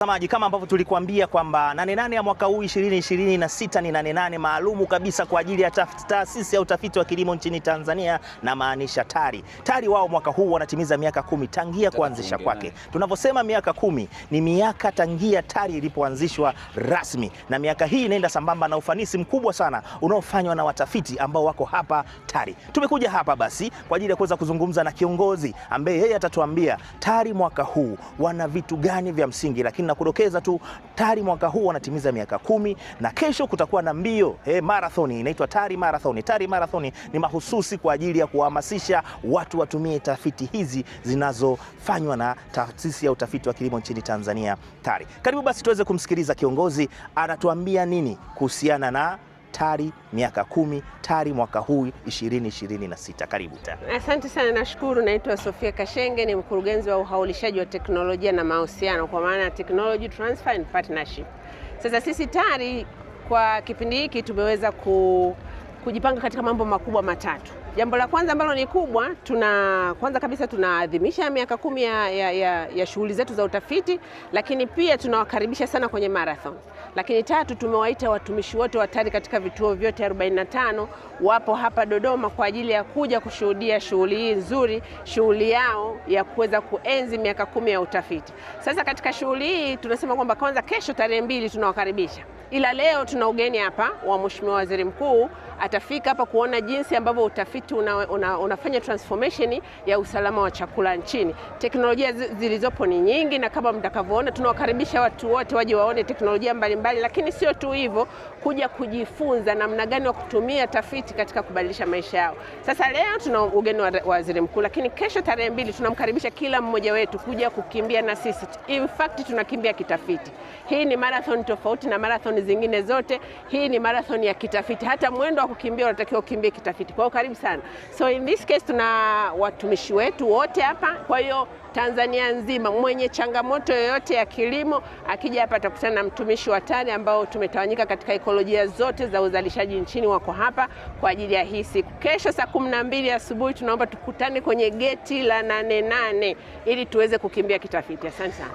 Mtazamaji, kama ambavyo tulikuambia kwamba 88 ya mwaka huu 2026 ni 88 maalumu kabisa kwa ajili ya taasisi ya utafiti wa kilimo nchini Tanzania, na maanisha TARI. TARI wao mwaka huu wanatimiza miaka 10 tangia kuanzisha kwake. Tunavyosema miaka 10 ni miaka tangia TARI ilipoanzishwa rasmi, na miaka hii inaenda sambamba na ufanisi mkubwa sana unaofanywa na watafiti ambao wako hapa TARI. Tumekuja hapa basi kwa ajili ya kuweza kuzungumza na kiongozi ambaye yeye atatuambia TARI mwaka huu wana vitu gani vya msingi, lakini na kudokeza tu TARI mwaka huu wanatimiza miaka 10 na kesho kutakuwa na mbio marathoni inaitwa TARI Marathon. TARI Marathon ni mahususi kwa ajili ya kuhamasisha watu watumie tafiti hizi zinazofanywa na taasisi ya utafiti wa kilimo nchini Tanzania TARI. Karibu basi tuweze kumsikiliza kiongozi anatuambia nini kuhusiana na TARI miaka 10, TARI mwaka huu 2026. Karibu. Asante sana, nashukuru. Naitwa Sofia Kashenge, ni mkurugenzi wa uhaulishaji wa teknolojia na mahusiano, kwa maana Technology Transfer and Partnership. Sasa sisi TARI kwa kipindi hiki tumeweza kujipanga katika mambo makubwa matatu. Jambo la kwanza ambalo ni kubwa, kwanza kabisa tunaadhimisha miaka 10 ya shughuli zetu za utafiti, lakini pia tunawakaribisha sana kwenye marathon. Lakini tatu, tumewaita watumishi wote wa TARI katika vituo vyote 45 wapo hapa Dodoma kwa ajili ya kuja kushuhudia shughuli hii nzuri, shughuli yao ya kuweza kuenzi miaka 10 ya utafiti. Sasa katika shughuli hii tunasema kwamba kwanza kesho tarehe 2 tunawakaribisha. Ila leo tuna ugeni hapa wa Mheshimiwa Waziri Mkuu, atafika hapa kuona jinsi ambavyo utafiti unafanya transformation ya usalama wa chakula nchini. Teknolojia zilizopo ni nyingi, na kama mtakavyoona tunawakaribisha watu wote waje waone teknolojia mbalimbali, lakini sio tu hivyo, kuja kujifunza namna gani wa kutumia tafiti katika kubadilisha maisha yao. Sasa leo tuna ugeni wa Waziri Mkuu, lakini kesho tarehe 2 tunamkaribisha kila mmoja wetu kuja kukimbia na sisi. In fact tunakimbia kitafiti. Hii ni marathon tofauti na marathon zingine zote. Hii ni marathon ya kitafiti. Hata mwendo wa kukimbia unatakiwa ukimbie kitafiti. Kwa hiyo karibu sana. So in this case tuna watumishi wetu wote hapa. Kwa hiyo Tanzania nzima mwenye changamoto yoyote ya kilimo akija hapa atakutana na mtumishi wa TARI ambao tumetawanyika katika ekolojia zote za uzalishaji nchini, wako hapa kwa ajili ya hii siku. Kesho saa 12 asubuhi tunaomba tukutane kwenye geti la 88 ili tuweze kukimbia kitafiti. Asante sana.